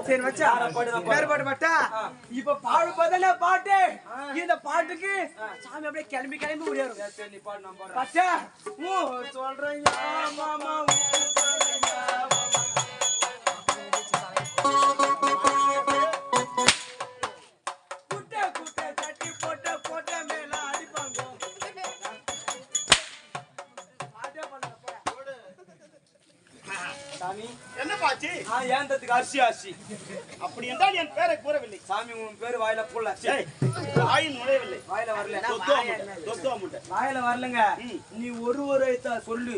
சரி வச்சா வேற பாட்டு பாட்டா இப்ப பாடு பார்த்தா பாட்டு இந்த பாட்டுக்கு சாமி அப்படியே கிளம்பி கிளம்பி ஓடியாரும் பச்சா சொல்றேன் மாமா என்ன பாச்சி ஏந்ததுக்கு அரிசி அரிசி அப்படி என்றால் என் பேரை கூறவில்லை. சாமி உன் பேரு வாயில போடல வாயில் நுழையவில்லை. வாயில வரல வாயில வரலங்க. நீ ஒரு சொல்லு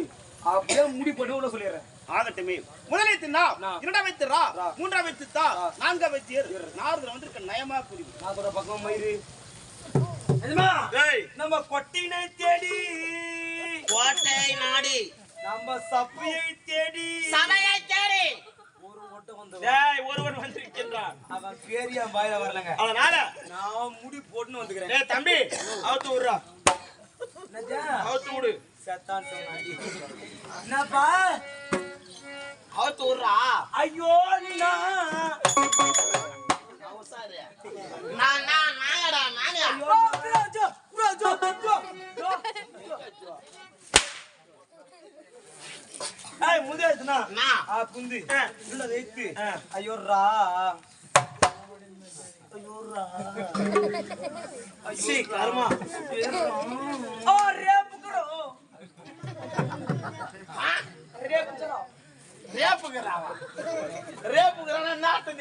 அப்படியே முடி போட்டு உள்ள சொல்லிடுறேன். ஆகட்டுமே. முதலில் தின்னா, இரண்டாம் வைத்து ரா, மூன்றாம் வைத்து தா, நான்காம் வைத்து ஏறு. நாரதுல வந்து நயமா புரியும். நாற்பது பக்கம் மயிறு நம்ம கொட்டினை தேடி கோட்டை நாடி நம்ம சபையை தேடி சபையை தேடி ஒருவன் வந்திருக்கின்றான். அவன் பேரிய வாயில வரலங்க. அதனால நான் முடி போட்டுன்னு வந்துக்கிறேன். தம்பி அவுத்து விடுறா. அவுத்து விடு. செத்தான் சொன்னாடி. என்னப்பா அவுத்து விடுறா. ஐயோ நாயடா நானே. புந்து ஐயோரா கர்மா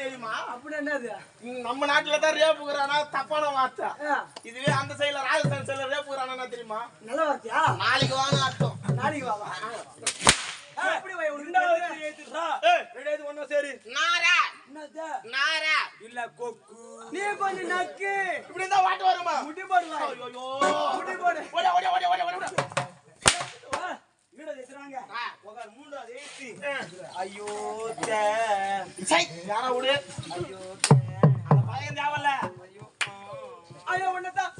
தெரியுமா? அப்படி என்னது நம்ம நாட்டுல தான் ரேப்புகிறானா தப்பான வார்த்தை. இதுவே அந்த சைடுல ராஜஸ்தான் சைடுல ரேப்புகிறானா தெரியுமா? நல்ல வார்த்தையா? நாளைக்கு வாங்க அர்த்தம். நாளைக்கு வாவா இல்ல கொக்கு நீ கொஞ்சம் நக்கு இப்படி தான் வாட்டு வருமா? முடி போடுவா. முடி போடு. ஐயோ யாரா விடு. ஐயோ அந்த பையன் தேவல்ல. ஐயோ உன்னதான்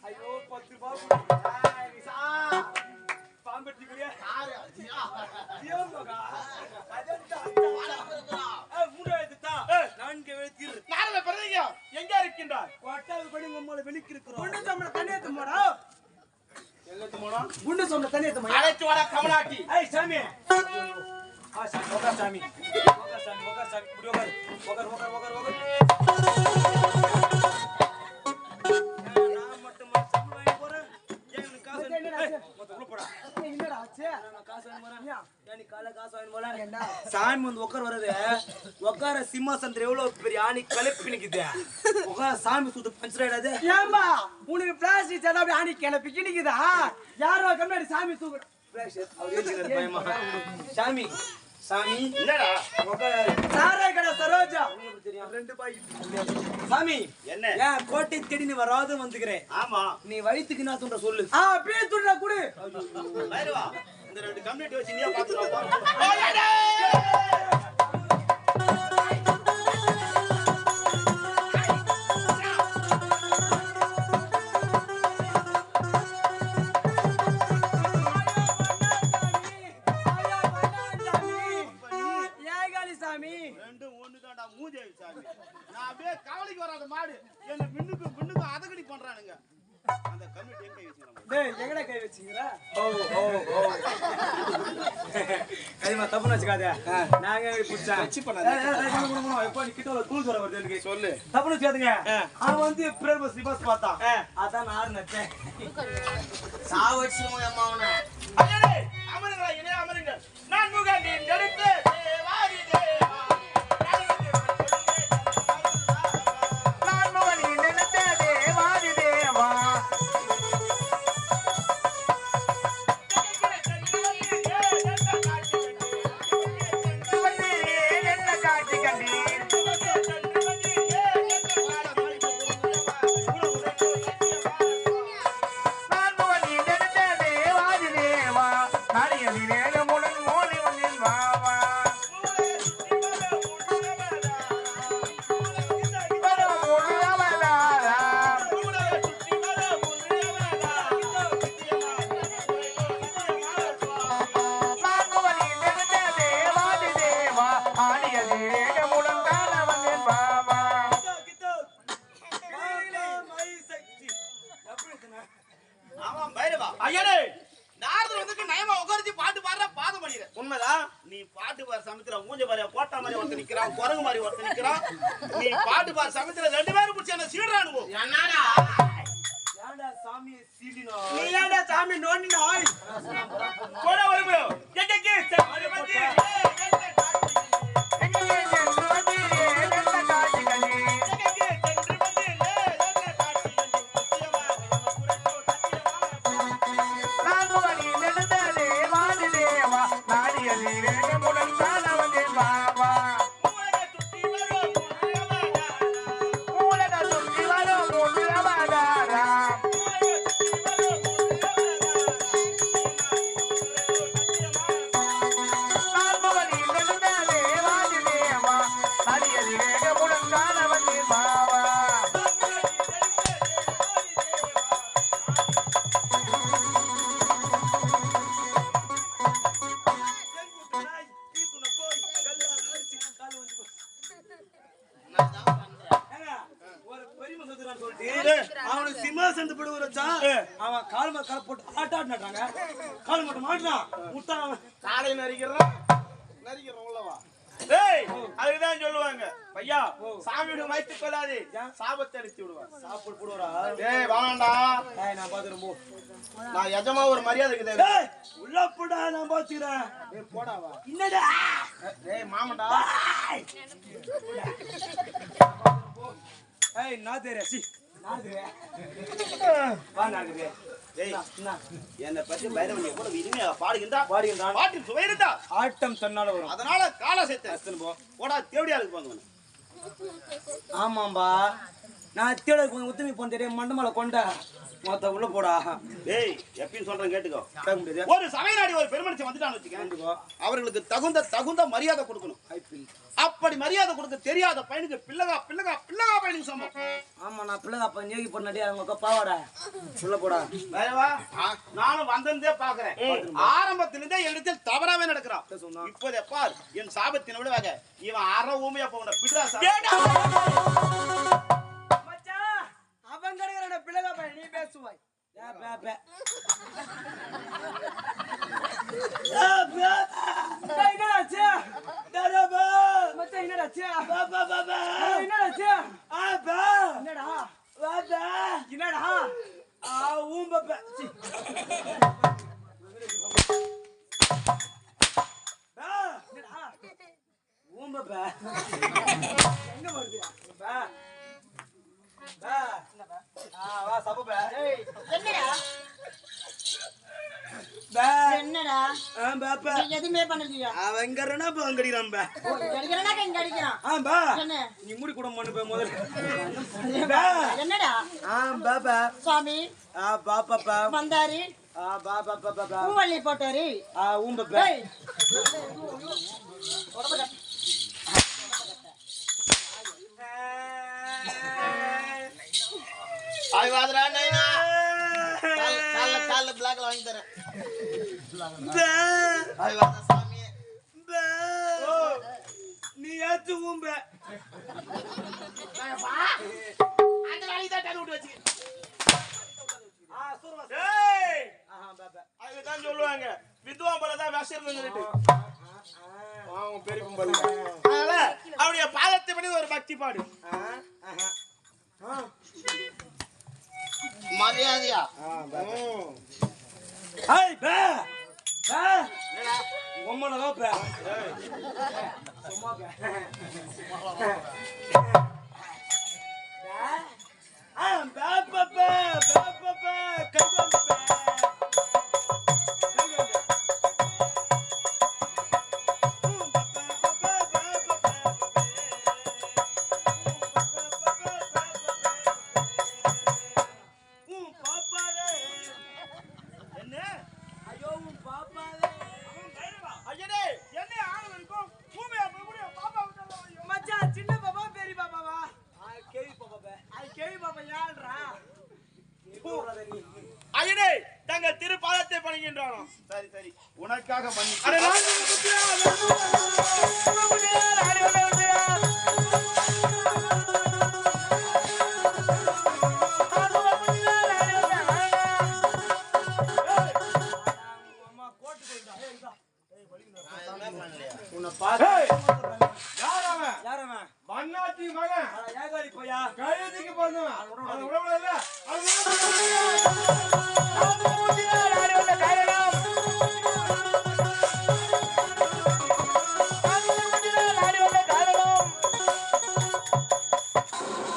ஐயோ 10 பாம்பெட்டிக்கிறியா எங்க இருக்கின்றார்? வெளிக்கு இருக்கிறோம். குண்டு சொன்ன தனியத்து அழைத்து வர கமலாட்டி. சாமி சாமி சாமி வந்து உட்கார வர்றது உட்கார சிம்மாசனத்துல எவ்வளவு பெரிய ஆணி கலப்பி நிக்குது. உட்கார சாமி சுத்து பஞ்சர் ஆயிடாது. ஏமா உனக்கு பிளாஸ்டிக் சேதா அப்படி ஆணி கிளப்பி நிக்குதா? யாரோ கம்மியாடி சாமி தூக்கு சாமி சாமி என்னடா சாரே கடை சரோஜா ரெண்டு பாய் சாமி என்ன ஏன் கோட்டை தேடி நீ வராது வந்துக்கிறேன். ஆமா நீ வயிற்றுக்கு என்ன துண்ட சொல்லு. அப்படியே துண்டா குடு. வைரவா இந்த ரெண்டு கம்ப்ளீட் வச்சு நீயே பாத்துறா. மூதேவி சாமி நான் அப்படியே கவலைக்கு வராத மாடு என்ன மின்னுக்கு அதகடி பண்றானுங்க. அந்த கமிட்டி எங்க வச்சிருக்காங்க? டேய் எங்கடா கை வச்சீங்கடா? கைமா தப்பு வச்சுக்காத. நாங்க புடிச்சா வச்சி பண்ணாத. எப்ப நீ கிட்ட ஒரு கூல் சொல்ற வருது எனக்கு சொல்லு. தப்பு வச்சுக்காதீங்க. அவன் வந்து பிரேமஸ் ரிவர்ஸ் பார்த்தான். அதான் நான் நச்சேன். சாவச்சிமோ அம்மாவன. அடடே அமருங்க இனே அமருங்க. நான் முகண்டி எடுத்து தேவாரி தேவா. நாடிய நிலைய முடன் உண்மைதான். நீ பாட்டு பார் சமயத்துல மூஞ்ச பாரு போட்டா மாதிரி ஒருத்தர் நிக்கிறான், குரங்கு மாதிரி ஒருத்தர் நிக்கிறான். நீ பாட்டு பார் சமயத்துல 2 பேரும் பிடிச்சி என்ன சீடுறானுவோ. என்னடா ஏன்டா சாமி சீடினோ? நீ ஏன்டா சாமி நோண்டினாய்? போட வருமோ எங்கேக்கே சரி வந்து அவனுக்கு சிம்மாசனத்து போடு வச்சா அவன் கால் மேல கால் போட்டு ஆட்டாடுனாங்க. கால் மட்டும் மாட்டான் முட்டா காலை நரிக்கிறான் உள்ளவா. டேய் அதுதான் சொல்லுவாங்க பையா சாமியோட வயித்து கொள்ளாதே சாபத்தை அடிச்சு விடுவான். சாப்பிடு போடுறா. டேய் வாங்கடா. நான் பாத்துறேன் போ. நான் எஜமா ஒரு மரியாதைக்கு தேவை. டேய் உள்ள போடா நான் பாத்துக்கிறேன். டேய் போடா வா. என்னடா? டேய் மாமடா. ஏய் நான் தெரிய சி நான் தெரிய வா நாக்குதே. டேய் என்ன என்ன பத்தி பைரவன் எவ்வளவு இனிமையா பாடுகின்றான். பாடுகின்றான். பாட்டில் சுவை இருந்தா ஆட்டம் தன்னால வரும். அதனால கால சேர்த்து போ. போடா தேவடியா இருக்கு பாங்க. ஆமாம்பா நான் தேட கொஞ்சம் உத்தமி போன மண்டமலை கொண்ட மொத்த உள்ள போடா. டேய் எப்பயும் சொல்றேன் கேட்டுக்கோ. கேட்க முடியாது. ஒரு சபைநாடி ஒரு பெருமனுஷன் வந்துட்டான்னு வச்சுக்கோ, அவர்களுக்கு தகுந்த மரியாதை கொடுக்கணும். அப்படி மரியாதை கொடுக்க தெரியாத பையனுக்கு பிள்ளகா பையனுக்கு சமம். ஆமா நான் பிள்ளைங்க அப்ப நேகி பண்ணாடியா அவங்க பாவாடா உள்ள போடா. வேறவா நானும் வந்ததே பாக்குறேன். ஆரம்பத்திலிருந்தே என்னிடத்தில் தவறாவே நடக்கிறான். இப்போதே பார் என் சாபத்தின் விடுவாங்க இவன் அரை ஊமையா போகணும். பிட்ரா மச்சான் அவன் கடையோட பிள்ளைங்க பையன் நீ பேசுவாய். என்னடாச்சு மச்சான் என்னடாச்சு என்னடாச்சு என்னடா என்னடா ஊம்ப ஊம்ப எங்க வருது வா சப என்னடா எதுவுமே பண்ணலையா? அவன் எங்கறனா அங்கடிக்கிறான் நீ முடி கூட மண்ணு முதல்ல என்னடா பாபா சுவாமி பாப்பா வந்தாரு பாபா பூவள்ளி போட்டாரு ஊம்பப்பா ஆய்வாதரா நைனா கால்ல பிளாக்ல வாங்கி தரேன். ஆய்வாத சாமி நீ ஏத்து ஊம்ப அந்த வேலையை தான் தள்ளி விட்டு வச்சு. அதுதான் சொல்லுவாங்க வித்வான் போலதான் விஷயம் சொல்லிட்டு அவருடைய பாதத்தை பண்ணி ஒரு பக்தி பாடு. மரியாதையா ஐயனே தங்கள் திருப்பாதத்தை பணிகின்றானோ. சரி சரி உனக்காக பண்ணி ஒண்ணுமே பண்ணலையா? உன்னை பார்த்து யார் அவன்? யார் அவன்? மன்னாத்தி மகன். அட, ஏகாலி போயா கழுதிக்கு பிறந்தவன். அது விடக்கூடாதுல்ல?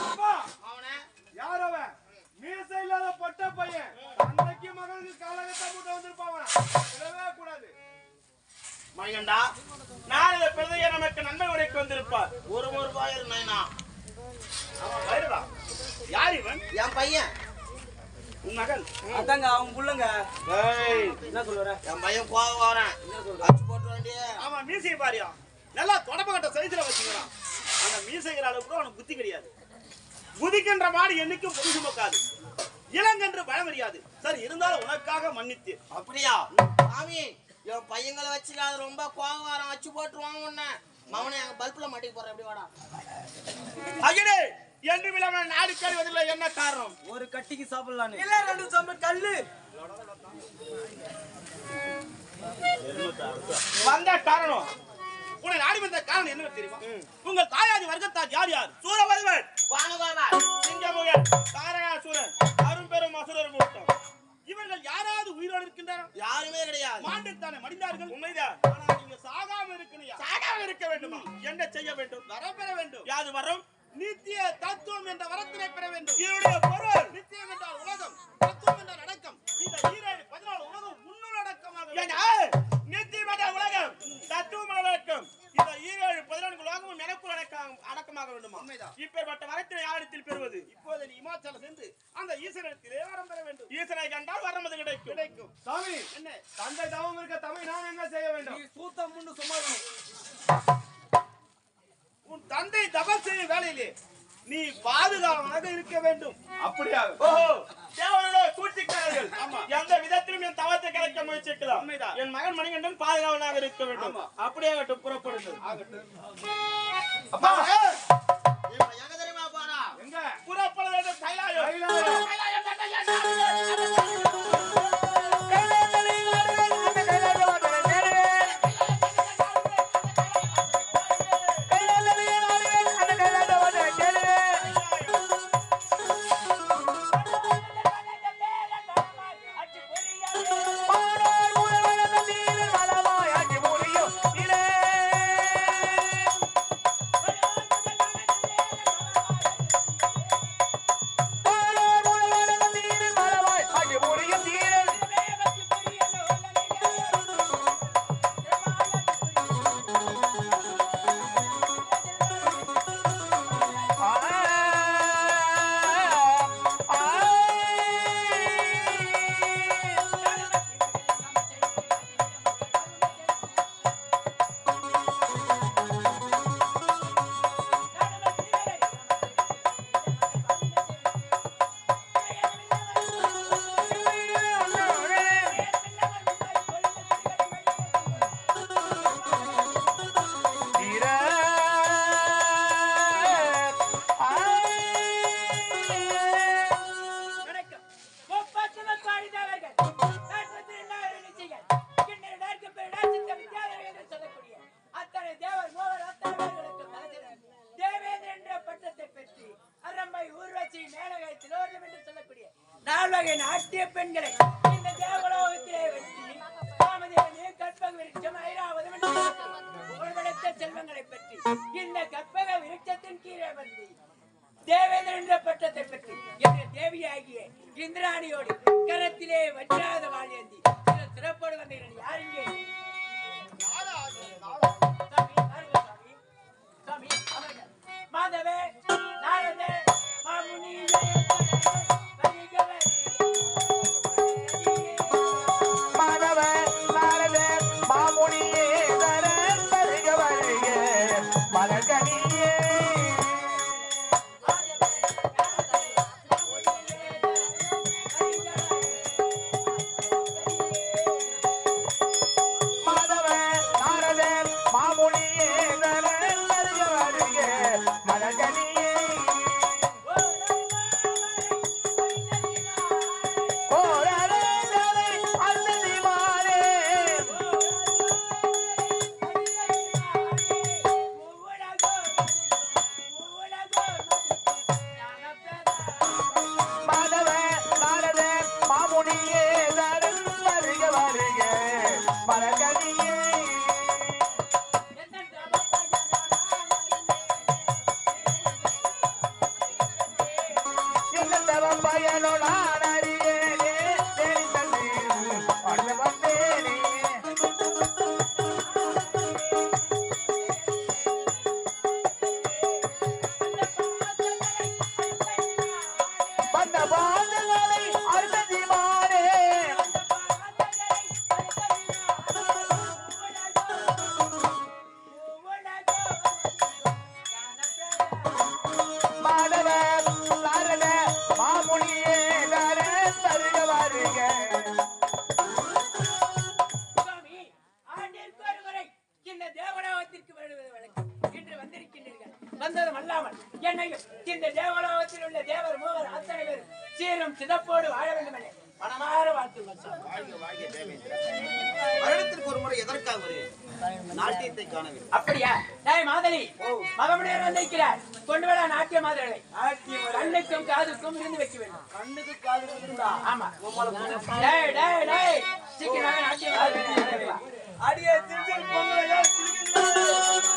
அப்பா, அவனை யார் அவன்? மீசை இல்லாத பொட்ட பையன். தந்தைக்கு மகனுக்கு காலகட்டம் போட்டு வந்திருப்பான். விடவே கூடாது. மணிகண்டா, நாளைய பிறந்தைய நமக்கு நன்மை உரைக்கு வந்திருப்பார். ஒரு ரூபாய் நைனா. வருவா. யார் இவன்? என் பையன் உன் மகன். அதாங்க அவங்க புள்ளங்க. ஏய், என்ன சொல்லுற? என் பையன் கோவம் வரேன். அச்சு போட்டு வேண்டிய அவன் மீசையை பாரியா, நல்லா தொடப்பக்கட்ட சைஸ்ல வச்சுக்கிறான். அந்த மீசைகிற அளவுக்கு கூட அவனுக்கு புத்தி கிடையாது. குதிக்கின்ற மாடு என்னைக்கும் பொது சுமக்காது, இளங்கன்று பழமறியாது. சரி, இருந்தாலும் உனக்காக மன்னித்து. அப்படியா சாமி? என் பையங்களை வச்சுக்காது, ரொம்ப கோவம் வரான். அச்சு போட்டுருவான் உன்ன. மவனை எங்க பல்புல மாட்டி போற. எப்படி வாடா அகிலே, என்று விழாம நாடு கழுவதில்லை, என்ன காரணம்? ஒரு கட்டிக்கு சாப்பிடலான்னு இல்ல 2 சம்பட் கல்லு. வந்த காரணம், உன்னை நாடி வந்த காரணம் என்ன தெரியுமா? உங்கள் தாயாதி வர்க்கத்தார் யார் யார்? சூரவல்வன், வானுகோவா சிங்கமுகன், தாரகாசூரன், அரும்பெரும் அசுரர் கூட்டம். இவர்கள் யாராவது உயிரோடு இருக்கின்றனர்? யாருமே கிடையாது. மாண்டுத்தானே மடிந்தார்கள். உண்மைதான். ஆனா நீங்க சாகாம இருக்கணும். சாகாம இருக்க வேண்டுமா? என்ன செய்ய வேண்டும்? வரம் பெற வேண்டும். யாது வரம்? நித்திய தத்துவம் என்ற வரத்தினை பெற வேண்டும். இதனுடைய பொருள் நித்தியம் என்றால் உலகம், தத்துவம் என்றால் அடக்கம். இந்த 14 உலகம் முன்னுள்ளடக்கமாக நித்தியம் என்ற உலகம், தத்துவம் அடக்கம். இந்த 14 உலகமும் எனக்குள் அடக்கமாக வேண்டுமா? இப்பேற்பட்ட வரத்தினை யாரிடத்தில் பெறுவது? இப்போது நீ இமாச்சலம் சென்று அந்த ஈஸ்வரத்திலே வரம் பெற வேண்டும். ஈஸ்வரை கண்டால் வரம் அது கிடைக்கும். சாமி, என்ன தந்தை தவம் இருக்க தமிழ் நான் என்ன செய்ய வேண்டும்? நீ சூத்தம் முன்னு சும்மா இருக்கணும். உன் தந்தை தபம் செய்யும் வேலையிலே நீ பாதுகாவலாக இருக்க வேண்டும். அப்படியா? ஓஹோ, தேவர்களோ சூழ்ச்சிக்காரர்கள். எந்த விதத்திலும் என் தவத்தை கலைக்க முயற்சிக்கலாம். என் மகன் மணிகண்டன் பாதுகாவலாக இருக்க வேண்டும். அப்படியே ஆகட்டும், புறப்படுங்கள். அப்பா, இப்ப எங்க தெரியுமா போறா? எங்க? புறப்பட வேண்டும். கைலாயம். கைலாயம். நாட்டிய பெண்களை இந்த தேவலோகத்திலே வெற்றி காமதேவனே கற்பக விருட்சம் ஐராவதம் என்று புகழ்பெற்ற செல்வங்களை பற்றி இந்த கற்பக விருட்சத்தின் கீழே வந்து தேவேந்திரன் என்ற பட்டத்தை பெற்று என்ற தேவியாகிய இந்திராணியோடு கரத்திலே வற்றாத வாழேந்தி சிறப்போடு வந்தீர்கள். யார் இங்கே? சாமி அவர்கள் மாதவே நாரதே மாமுனியே வந்ததும் அல்லாமல் என்னையும் இந்த தேவலோகத்தில் உள்ள தேவர் மூவர் அத்தனை பேர் சீரும் சிறப்போடு வாழ வேண்டும் என மனமாற வாழ்த்துங்கள் சாமி. வருடத்திற்கு ஒரு முறை எதற்காக வருகிறேன்? நாட்டியத்தை காணவில்லை. அப்படியா? டேய் மாதலி, மகமுடியர் வந்திருக்கிறார். கொண்டு வர நாட்டிய மாதர்களை. கண்ணுக்கும் காதுக்கும் விருந்து வைக்க வேண்டும். கண்ணுக்கு காது இருக்குடா. ஆமா. டேய் டேய் டேய், சீக்கிரமாக நாட்டிய மாதர்களை வா. அடியே திருச்செல் பொங்கலையா திருச்செல்.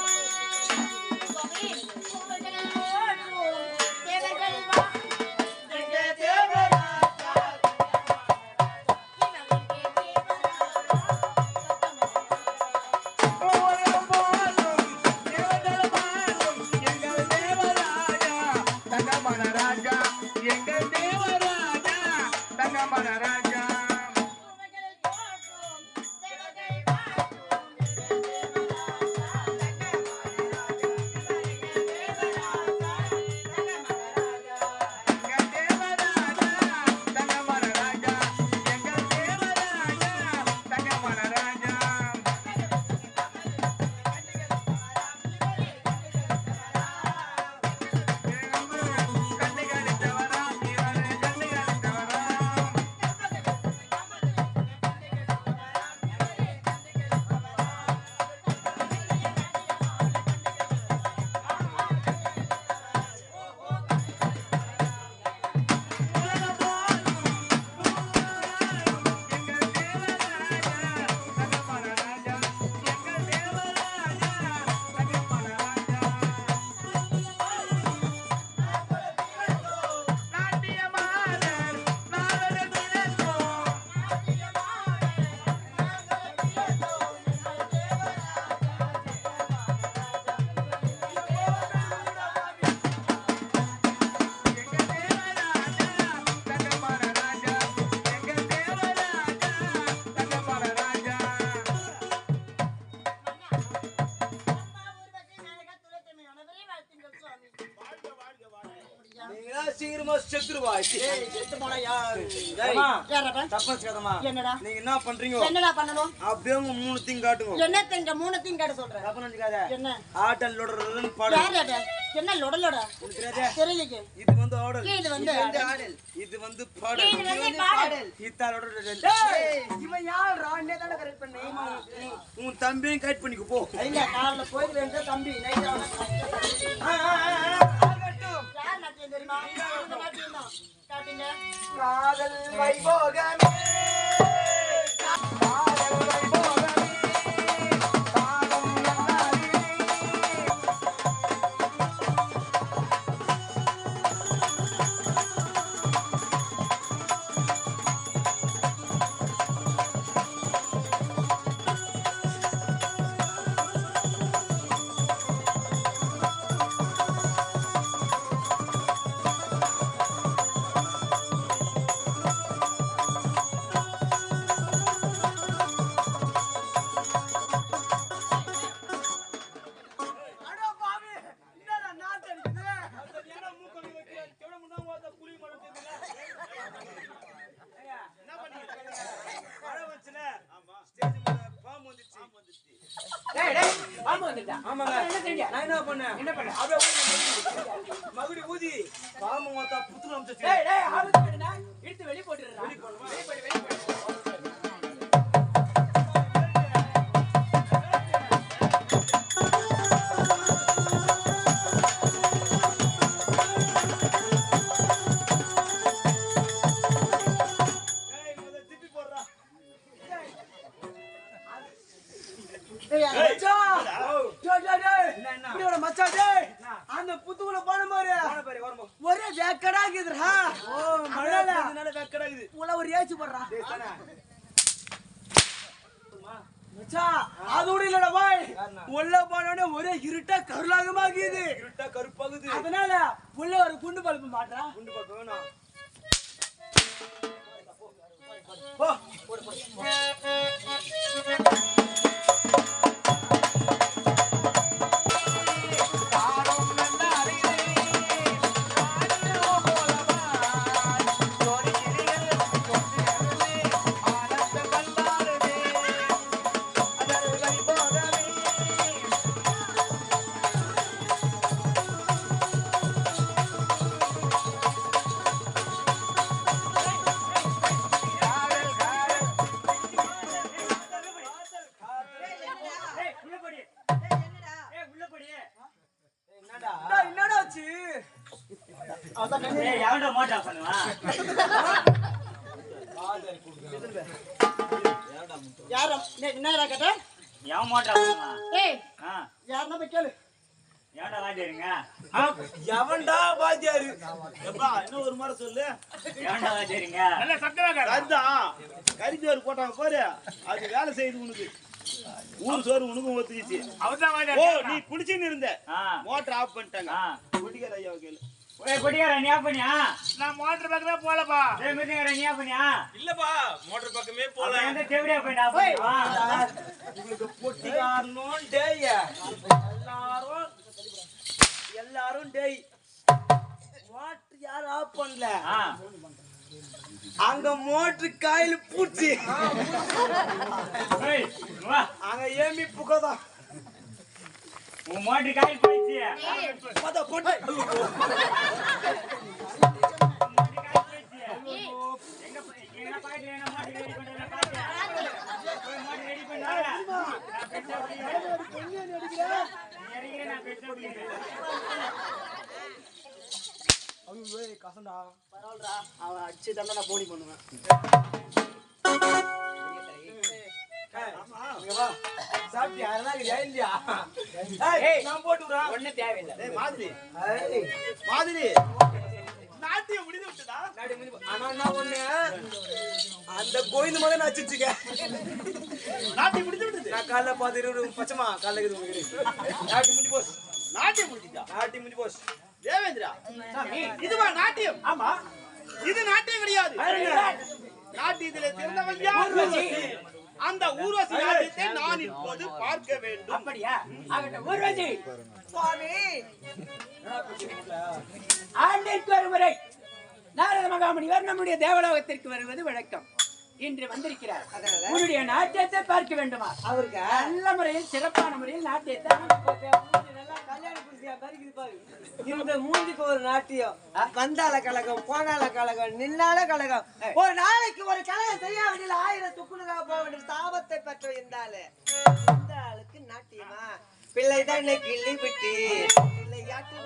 சீக்கிரமா செத்துருவா. செத்து போனா யாரு? என்னடா நீங்க என்ன பண்றீங்க? என்னடா பண்ணணும்? அப்படியே உங்க மூணுத்தையும் காட்டுங்க. என்னத்தங்க மூணத்தையும் காட்ட சொல்றேன். தப்பு நினைக்காத. என்ன ஆட்டல் லோடர்னு பாடு. யாரடா? என்ன லொடலோட? தெரியலையே. இது வந்து ஆடல். இது வந்து ஆடல். இது வந்து பாடல். இது வந்து பாடல். இத்தாலோட இவன் யாரா? என்னதான கரெக்ட் பண்ணி? உன் தம்பியும் கட் பண்ணிக்கு போ. இல்ல காலைல போய் வேண்டிய தம்பி நைட் அவன யார் நாட்டியம் தெரியுமா? இந்த நாட்டியம் தான். காட்டுங்க. காதல் வைபோகமே காதல் வைபோகமே காதல் நன்னாரி. டேய் டேய், பாம்பு வந்துட்டா. ஆமாங்க. அப்புறம் என்ன செஞ்ச? நான் என்ன பண்ணேன்? என்ன பண்ண? அப்படியே மகுடி ஊதி பாம்பு மொத்தா புத்துரு அம்சச்சு. டேய் டேய், ஆபத்து வேணும்னா எடுத்து வெளிய போட்டுறா. வெளிய போடு. அந்த புத்துக்குள்ள போன பாரு ஒரே வேக்கடா இருக்குதுடா. மழைல வெக்கடாகுது. உள்ள ஒரு ஏச்சு போடுறா. மச்சான் அதோட இல்லடா பாய். உள்ள போனோடனே ஒரே இருட்டா கருளாகமாகுது. இருட்டா கருப்பாகுது. அதனால உள்ள ஒரு குண்டு பல்பு மாட்டா. குண்டு பல்பு வேணும். போ போடு போடு. என்னாச்சு? ஏய் எவன்டா மோட்டா பண்ணுவா யாரா என்னடா கேட்ட எவன் மோட்டா பண்ணுவா ஏய் ஆ யாரா போய் கேளு எவன்டா வாத்தியாருங்க எவன்டா பாத்தியாரு? எப்பா இன்னும் ஒரு முறை சொல்லு. எவன்டா வாத்தியாருங்க நல்ல சக்கரக்காரன் அதுதான் கறிச்சோறு போட்டாங்க பாரு, அது வேலை செய்யுது உனக்கு. ஊர் சோறு உனக்கும் ஒத்துக்கிச்சு. அவர்தான் ஓ வாங்க நீ குடிச்சுன்னு இருந்த, ஆ மோட்டர் ஆஃப் பண்ணிட்டாங்க. ஆ குடிக்கிற ஐயா கேளு. ஏய் குடியாரா நீ பண்ணியா நான் மோட்டர் பக்கமே போலப்பா ஏய் குடியாரா நீ பண்ணியா இல்லப்பா மோட்டர் பக்கமே அப்புறம் எந்த தேவடியா போயிடா போய்வா உங்களுக்கு பொட்டிக்காரனும் டேய். எல்லாரும் டேய். மோட்டர் யாரும் ஆஃப் பண்ணல. ஆ அங்க மோட்டர் காயில பூச்சி. ஏய் வா அங்க ஏமி புகதான். உன் மோட்டர் காயில் போயிடுச்சு பத போட்டு. எங்க பாக்கெட்ல என்ன மோட்டர் ரெடி பண்றேன்னு பாத்தியா போய் மோட்டர் ரெடி பண்ணாடா நான் பெட்ட புடிக்கிறேன் நான் பெட்ட புடிக்கிறேன் ஐயோ கசண்டா. பரவாயில்லடா அவன் அடிச்சு தான் நான் போடி பண்ணுவேன் இங்க வா. சாப்பிட்டியா? அதெல்லாம் இல்லையா? ஏய், நான் போட்டு விடுறேன். ஒண்ணு தேவையில்லை டேய் மாதிரி ஏய், மாதிரி நாட்டியம் முடிந்து விட்டுதா? நாடி முடிஞ்சு போ. ஆனா என்ன ஒண்ணு, அந்த கோவிந்த மகன் அடிச்சுச்சுங்க. நாட்டியம் முடிந்து விட்டது. நான் காலைல பார்த்து பச்சைமா காலைல இருக்குது. நாட்டி முடிஞ்சு போச்சு. நாட்டியம் முடிஞ்சுதா? நாட்டி முடிஞ்சு போச்சு. தேவேந்திரா இதுவா நாட்டியம்? ஆமா இது நாட்டியம் கிடையாது. நாட்டியத்திலே திறந்தவன் யார்? அந்த ஊர்வசி நாட்டியத்தை நான் இப்போது பார்க்க வேண்டும். அப்படியா ஆகட்டும் ஊர்வசி சுவாமி ஆண்டிற்கு ஒரு முறை நாரத மகாமுனிவர் நம்முடைய தேவலோகத்திற்கு வருவது வழக்கம். இன்று வந்திருக்கிறார். உன்னுடைய நாட்டியத்தை பார்க்க வேண்டுமா? அவருக்கு நல்ல முறையில் சிறப்பான முறையில் நாட்டியத்தை கல்யாண புரிசியா பறிக்குது பாரு. இந்த மூஞ்சிக்கு ஒரு நாட்டியம், வந்தால கழகம், போனால கழகம், நின்னால கழகம். ஒரு நாளைக்கு ஒரு கழகம் செய்ய வேண்டிய 1000 துக்குனுக்காக போக வேண்டிய சாபத்தை பெற்ற இந்த ஆளுக்கு நாட்டியமா? பிள்ளை தானே கிள்ளி விட்டு பிள்ளை யாட்டு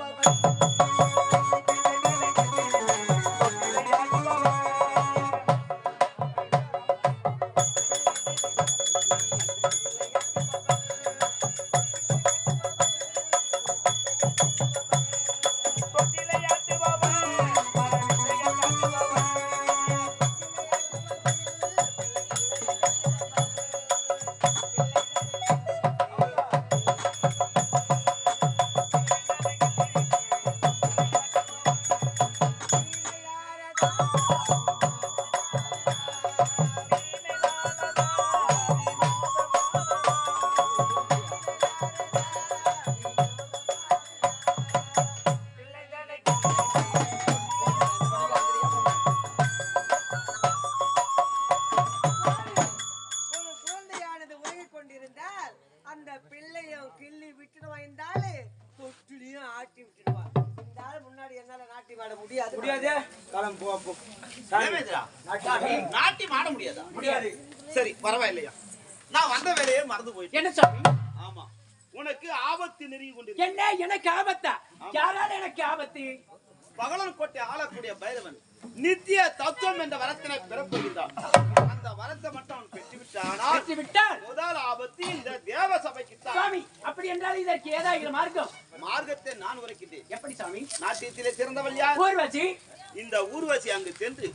முடியாது. காலம் போ போ. தேவேந்திரா நாட்டியம் ஆட முடியாதா? முடியாது. சரி பரவாயில்லையா, நான் வந்த வேலையே மறந்து போயிட்டேன். என்ன சாமி? ஆமா, உனக்கு ஆபத்து நெருங்கி கொண்டிருக்க. என்ன எனக்கு ஆபத்தா? யாரால எனக்கு ஆபத்து? பகலன் கோட்டை ஆளக்கூடிய பைரவன் நித்திய தத்துவம் என்ற வரத்தினை பெறப்போகிறான். அந்த வரத்தை மட்டும் அவன் பெற்றுவிட்டானால் பெற்று விட்டால் முதல் ஆபத்து இந்த தேவ சபைக்கு தான். சாமி அப்படி என்றால் இதற்கு ஏதாவது மார்க்கம்? மார்க்கத்தை நான் உரைக்கின்றேன். எப்படி சாமி? நாட்டியத்திலே சிறந்தவள் யார்? ஊர்வசி. இந்த ஊர்வசி அங்கு சென்று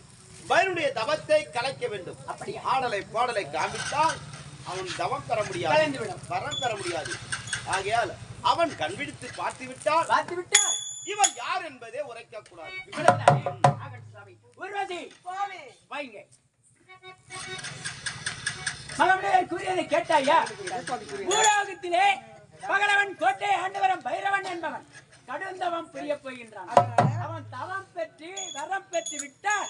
பைரனுடைய தவத்தை கலைக்க வேண்டும். அப்படியா? ஆடலை பாடலை காண்பித்தால் அவன் தவம் பெற முடியாது, கலைந்துவிடும். வரம் பெற முடியாது. ஆகையால் அவன் கண்பிடித்து பார்த்து விட்டால் பார்த்து விட்டால் இவன் யார் என்பதே உரைக்க கூடாது. இவ்வளவுதானே? ஆகட்டும் சாமி. ஊர்வசி சுவாமி வாங்க. மகமுடையார் கூறியதை கேட்டாயா? பூலோகத்திலே பகலவன் கோட்டை ஆண்டவரம் பைரவன் என்பவன் கடுந்தவம் புரிய போகின்றான். அவன் தவம் பெற்று வரம் பெற்று விட்டால்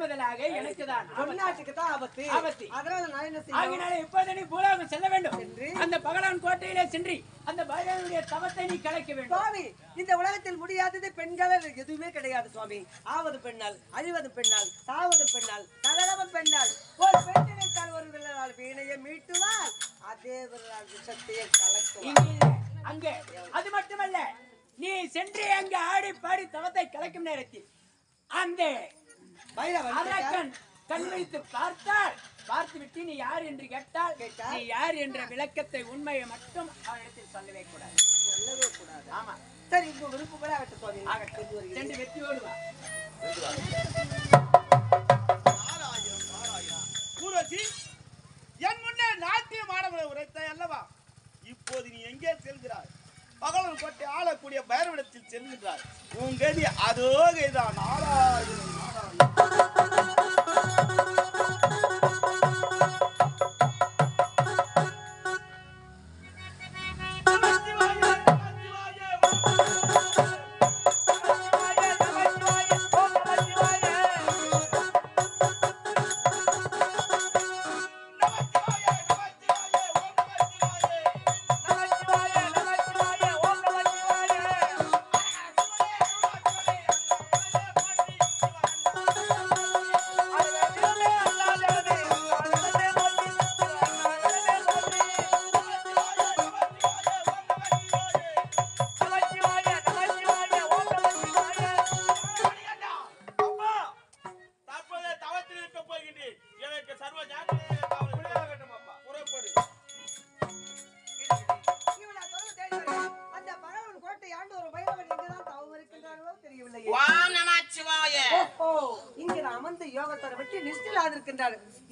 முதலாக எனக்கு தான் பொன்னாட்டுக்கு தான் ஆபத்து. ஆபத்து. அதனால நான் என்ன செய்யணும்? ஆகினாலே இப்போது நீ பூலோகம் செல்ல வேண்டும். அந்த பகலவன் கோட்டையிலே சென்று அந்த பைரவனுடைய தவத்தை நீ கலைக்க வேண்டும். சுவாமி இந்த உலகத்தில் முடியாதது பெண்கள் எதுவுமே கிடையாது சுவாமி. ஆவது பெண்ணால், அழிவது பெண்ணால், சாவது பெண்ணால், தகவல் பெண்ணால். ஒரு பெண் நினைத்தால் ஒரு விரலால் வீணையை மீட்டுவார், அதே விரலால் விஷத்தையே கலக்குவார். இங்கே இல்லை, அங்கே. அது மட்டுமல்ல நீ சென்று அங்கு ஆடி பாடி தவத்தை கலைக்கும் நேரத்தில் அந்த அரக்கன் கண் வைத்து பார்த்தால் பார்த்துவிட்டு நீ யார் என்று கேட்டால் நீ யார் என்ற விளக்கத்தை உண்மையை மட்டும் அவரிடத்தில் சொல்லவே கூடாது. ஆமா சரி, இப்போ விருப்பப்பட ஆகட்டும் சுவாமி. சென்று வெற்றி ஓடுவா. ஊர்வசி, என் முன்னே நாட்டிய மாடவளை உரைத்தாய் அல்லவா? இப்போது நீ எங்கே செல்கிறாய்? பகவன் கொட்டை ஆளக்கூடிய பைரவிடத்தில் செல்கின்றாய். உன் கதி அதோ கைதான். நாராயணன்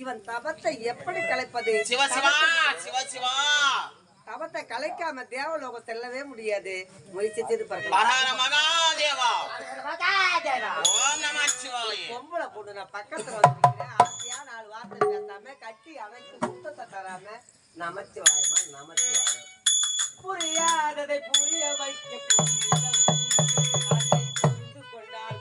இவன் தபத்தை எப்படி கலைப்பது? தபத்தை கலைக்காம தேவலோகம் செல்லவே முடியாது. முயற்சி செய்து பொம்பளை பொண்ணு நான் பக்கத்துல வந்துருக்கிறேன். ஆசையா 4 வார்த்தை பேசாம கட்டி அணைச்சு முத்தத்தை தராம நமச்சிவாயமா நமச்சிவாயம். புரியாததை புரிய வைக்க புரிந்து கொண்டால்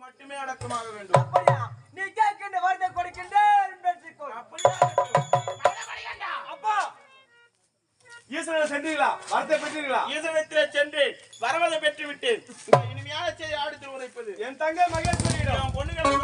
மட்டுமே அடக்கமாக வேண்டும். நீ கேட்கின்ற வார்த்தை கொடுக்கின்றேன். அப்பா, ஈஸ்வரன் சென்றீங்களா? வார்த்தை பெற்றீங்களா? ஈஸ்வரத்திலே சென்று வரவதை பெற்று விட்டேன். இனிமையான செய்தி ஆடித்து உரைப்பது என் தங்கை மகேஸ்வரியிடம் பொண்ணுகளை